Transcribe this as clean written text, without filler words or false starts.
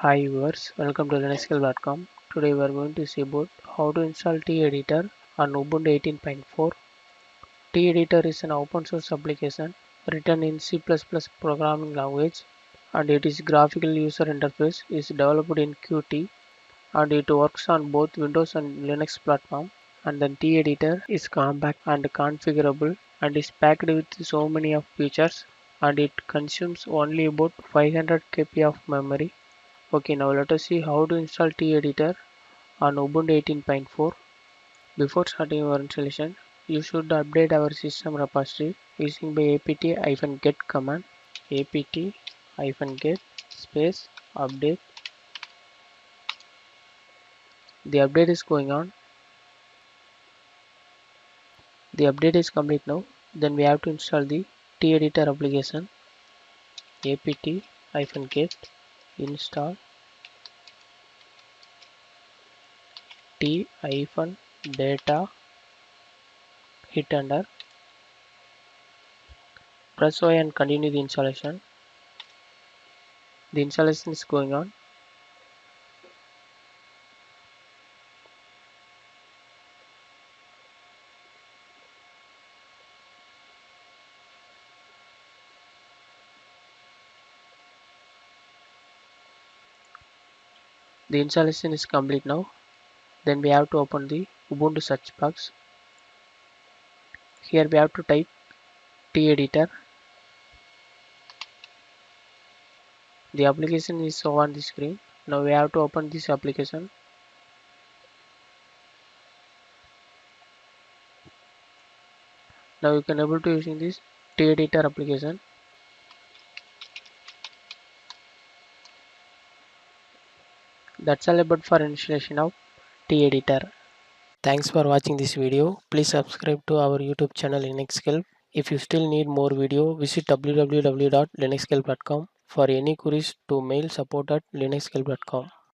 Hi viewers, welcome to linuxscale.com. Today we are going to see about how to install Tea Editor on Ubuntu 18.4. Tea Editor is an open source application written in C++ programming language, and its graphical user interface is developed in Qt, and it works on both Windows and Linux platform. And then Tea Editor is compact and configurable and is packed with so many of features, and it consumes only about 500 KB of memory. Okay, now let us see how to install Tea Editor on Ubuntu 18.4. Before starting your installation, you should update our system repository using by apt-get command. apt-get space update. The update is going on. The update is complete now. Then we have to install the Tea Editor application. apt-get install tea-data, hit enter. Press Y and continue the installation. The installation is going on. The installation is complete now. Then we have to open the Ubuntu search box. Here we have to type Tea Editor. The application is shown on the screen. Now we have to open this application. Now you can able to using this Tea Editor application. That's all about for installation of Tea Editor. Thanks for watching this video. Please subscribe to our YouTube channel Linuxscale. If you still need more video, visit www.linuxscale.com. For any queries to mail support@linuxscale.com.